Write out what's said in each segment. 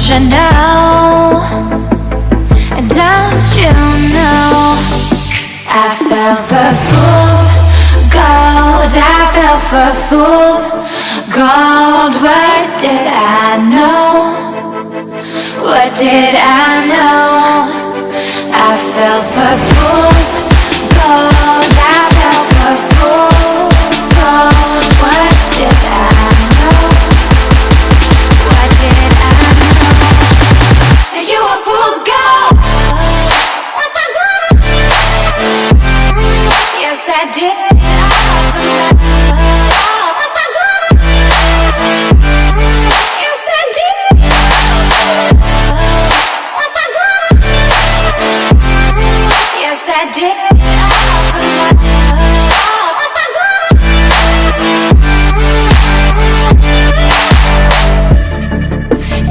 you know? Don't you know? I fell for fool's gold. I fell for fool's gold. What did I know? What did I know? I fell for fool's gold. I fell for fool's gold. What did I know? What did I know? And you were fool's gold. Oh my God. Yes, I did. Oh my God. Yes, I did. Oh my God. Yes, I did. Oh my God.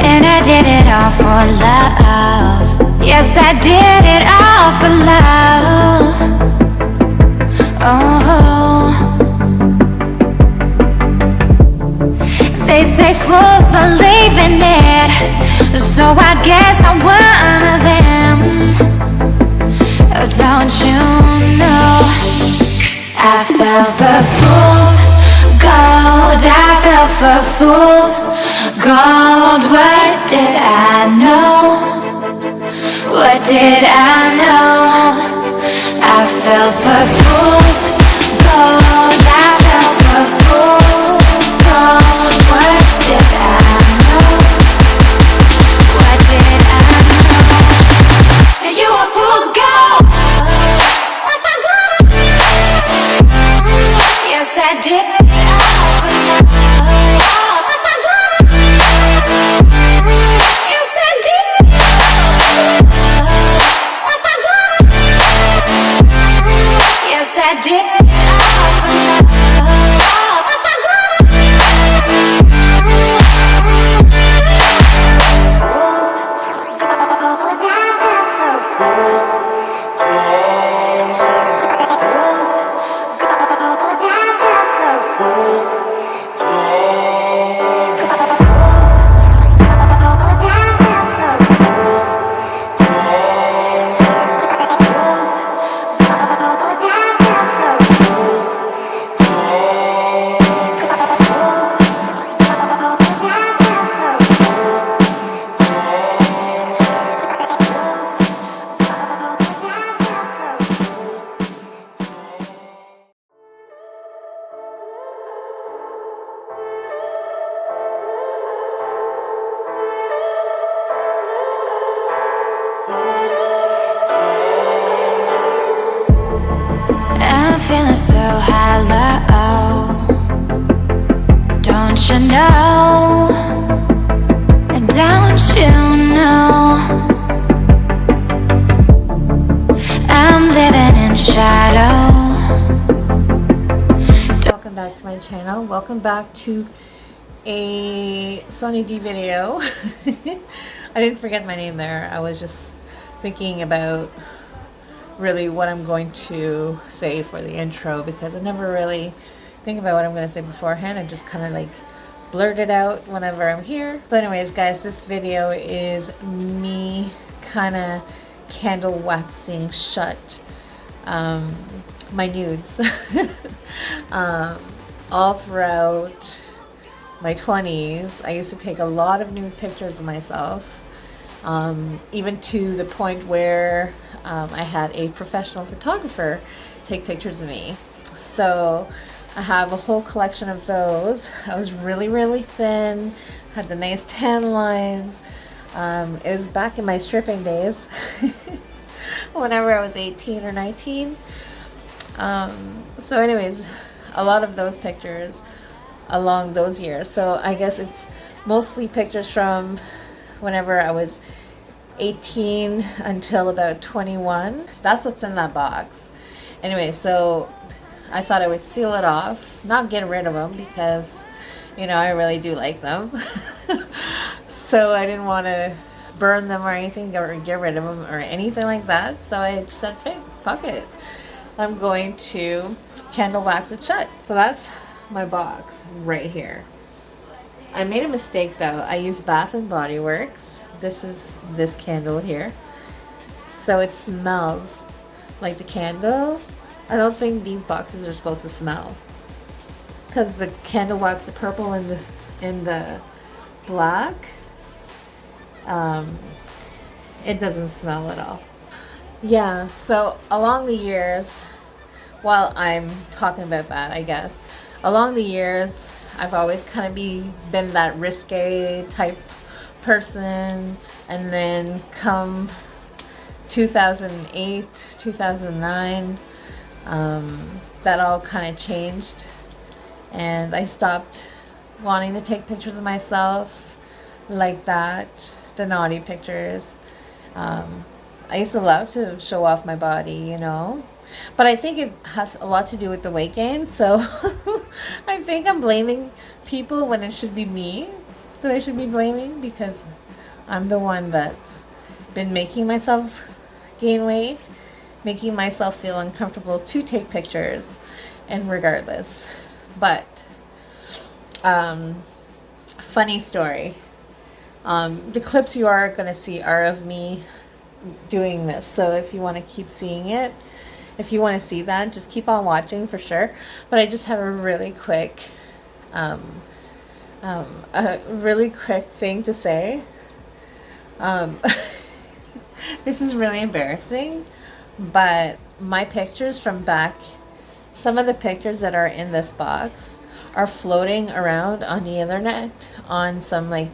And I did it all for love. Yes, I did it all for love. Oh, they say fools believe in it, so I guess I'm one of them. Oh, don't you know? I fell for fool's gold. I fell for fool's gold. What did I know? What did I know? I fell for fool's gold. I fell for fool's gold. What did I know? What did I know? And you were fool's gold. Oh my God. Yes, I did. Oh my God. Yes, I did. Oh my God. Yes, I did. Oh my God. I'm feeling so hollow. Don't you know? Don't you know? I'm living in shadow. Welcome back to my channel. Welcome back to a Sonny D video. I didn't forget my name there. I was just thinking about really what I'm going to say for the intro, because I never really think about what I'm going to say beforehand. I just kind of like blurt it out whenever I'm here. So anyways, guys, this video is me kind of candle waxing shut my nudes all throughout my 20s. I used to take a lot of nude pictures of myself, even to the point where I had a professional photographer take pictures of me. So I have a whole collection of those. I was really, really thin, had the nice tan lines. It was back in my stripping days, whenever I was 18 or 19. So anyways, a lot of those pictures along those years. So I guess it's mostly pictures from whenever I was 18 until about 21. That's what's in that box. Anyway, so I thought I would seal it off, not get rid of them, because you know I really do like them. So I didn't want to burn them or anything, or get rid of them or anything like that. So I just said, fuck it, I'm going to candle wax it shut. So that's my box right here. I made a mistake though. I used Bath and Body Works. This is this candle here. So it smells like the candle. I don't think these boxes are supposed to smell. Because the candle wax, the purple and the black, it doesn't smell at all. Yeah, so along the years, while I'm talking about that, I guess, along the years, I've always kind of been that risque type person. And then come 2008, 2009, that all kind of changed. And I stopped wanting to take pictures of myself like that, the naughty pictures. I used to love to show off my body, you know. But I think it has a lot to do with the weight gain. So I think I'm blaming people when it should be me that I should be blaming, because I'm the one that's been making myself gain weight, making myself feel uncomfortable to take pictures, and regardless. But funny story. The clips you are going to see are of me doing this. So if you want to keep seeing it, if you want to see that, just keep on watching for sure. But I just have a really quick thing to say. This is really embarrassing, but my pictures from back, some of the pictures that are in this box are floating around on the internet on some like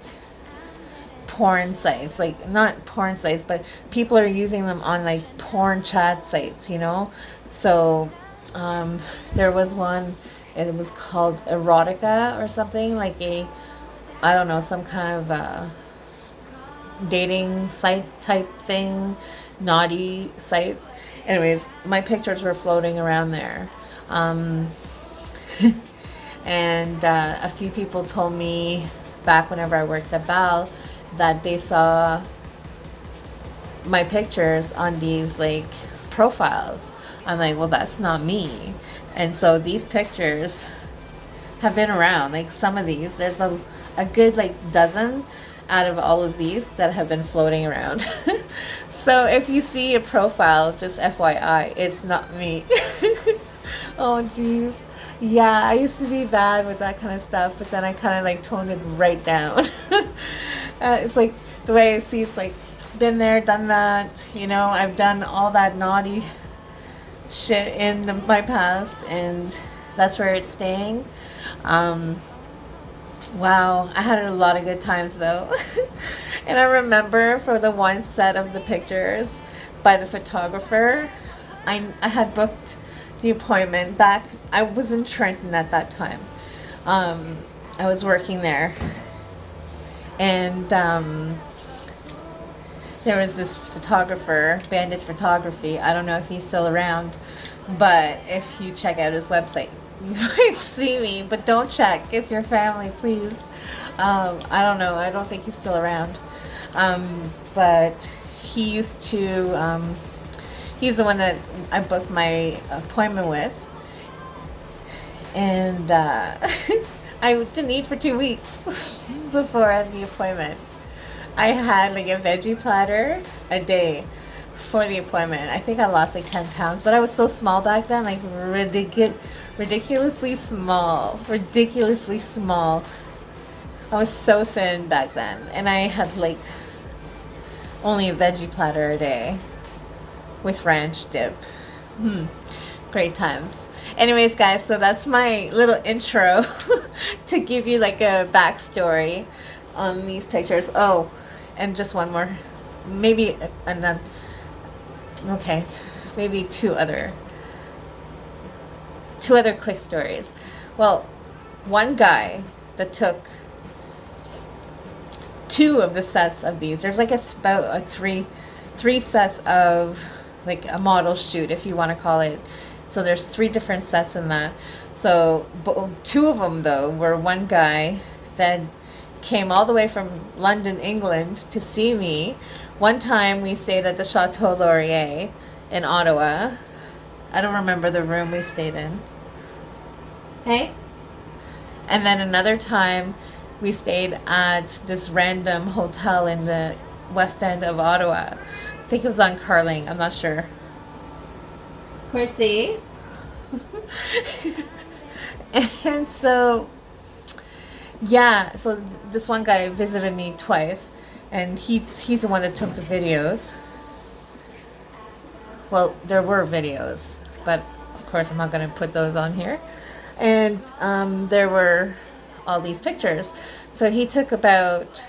porn sites, like not porn sites, but people are using them on like porn chat sites, you know. So there was one, it was called erotica or something, like I don't know, some kind of dating site type thing, naughty site. Anyways, my pictures were floating around there. And a few people told me back whenever I worked at Bell that they saw my pictures on these like profiles. I'm like, well, that's not me. And so these pictures have been around. Like some of these, there's a good like dozen out of all of these that have been floating around. So if you see a profile, just FYI, it's not me. Oh geez. Yeah, I used to be bad with that kind of stuff, but then I kind of like toned it right down. It's like the way I see, it's like been there, done that, you know. I've done all that naughty shit in my past, and that's where it's staying. Wow, I had a lot of good times though. And I remember for the one set of the pictures by the photographer, I had booked the appointment back. I was in Trenton at that time. I was working there, and there was this photographer, Bandit Photography. I don't know if he's still around, but if you check out his website, you might see me. But don't check if you're family, please. I don't know. I don't think he's still around. But he used to. He's the one that I booked my appointment with, and I didn't eat for 2 weeks before the appointment. I had like a veggie platter a day for the appointment. I think I lost like 10 pounds, but I was so small back then, like ridiculously small. I was so thin back then, and I had like only a veggie platter a day with ranch dip. Great times. Anyways, guys, so that's my little intro to give you like a backstory on these pictures. Oh, and just one more, maybe another. Okay, maybe two other quick stories. Well, one guy that took 2 of the sets of these. There's like about a three sets of like a model shoot, if you want to call it. So there's 3 different sets in that. So 2 of them though were one guy that came all the way from London, England to see me. One time we stayed at the Chateau Laurier in Ottawa. I don't remember the room we stayed in. Hey? And then another time we stayed at this random hotel in the west end of Ottawa. I think it was on Carling, I'm not sure. Quincy. And so, yeah, so this one guy visited me twice, and he's the one that took the videos. Well, there were videos, but of course I'm not going to put those on here. And there were all these pictures. So he took about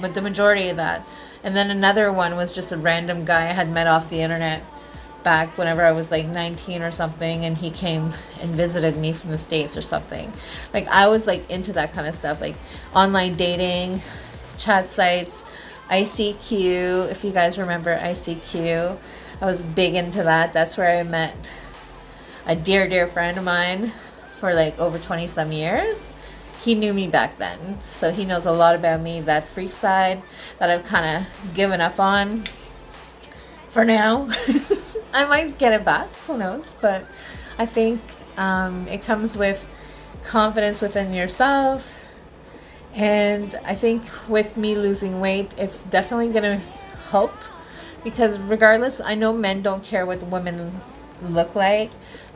the majority of that. And then another one was just a random guy I had met off the internet back whenever I was like 19 or something, and he came and visited me from the States or something. Like, I was like into that kind of stuff, like online dating, chat sites, ICQ, if you guys remember ICQ. I was big into that. That's where I met a dear friend of mine for like over 20 some years. He knew me back then, so he knows a lot about me, that freak side that I've kind of given up on for now. I might get it back, who knows, but I think it comes with confidence within yourself. And I think with me losing weight, it's definitely gonna help, because regardless, I know men don't care what women look like,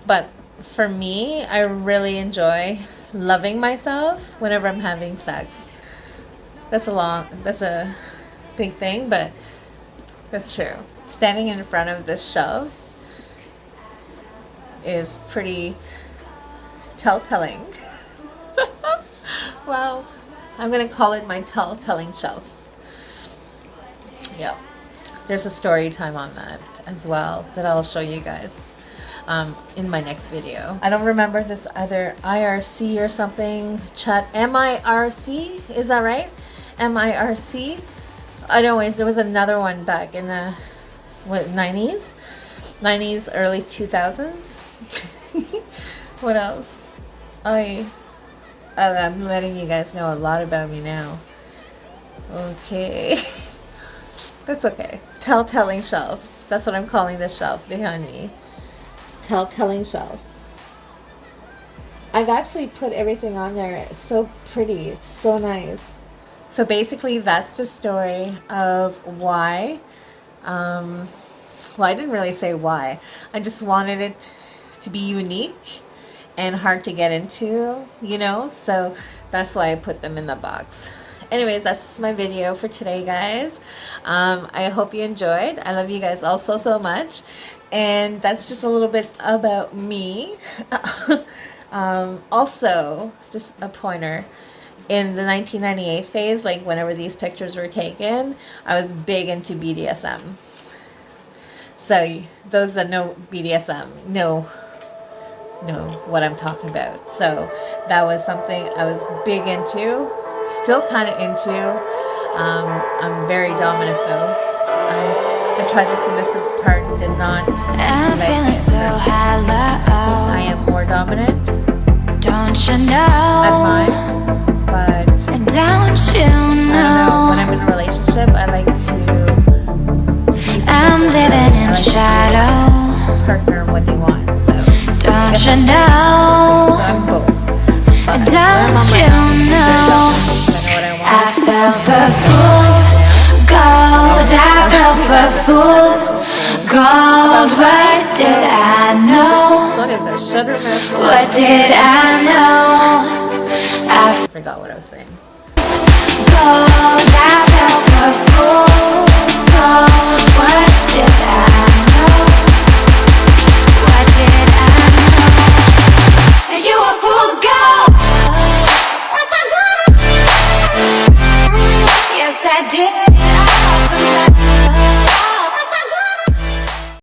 but for me, I really enjoy loving myself whenever I'm having sex. That's a big thing, but that's true. Standing in front of this shelf is pretty telltale. Well, I'm gonna call it my telltale shelf. Yep. There's a story time on that as well that I'll show you guys in my next video. I don't remember this other IRC or something chat. MIRC, is that right? MIRC. Anyways, there was another one back in the 90s, early 2000s. What else? I'm letting you guys know a lot about me now. Okay. That's okay. Telltale shelf. That's what I'm calling this shelf behind me. Telltale shelf. I've actually put everything on there. It's so pretty. It's so nice. So basically, that's the story of why. Well, I didn't really say why. I just wanted it to be unique and hard to get into, you know? So that's why I put them in the box. Anyways, that's my video for today, guys. I hope you enjoyed. I love you guys all so much. And that's just a little bit about me. Also, just a pointer. In the 1998 phase, like whenever these pictures were taken, I was big into BDSM. So those that know BDSM know what I'm talking about. So that was something I was big into, still kind of into. I'm very dominant though. I tried the submissive part, did not. I'm feeling so hello. I am more dominant. Don't you know? At mine, but don't you know? when I'm in a relationship, I like to. I'm living in shadow. Partner what they want. So don't you know? So I'm both. But don't you know? I fell for fools gold. I fell for fools gold. What did I know? What did I know? I forgot what I was saying. Gold. I fell for fools.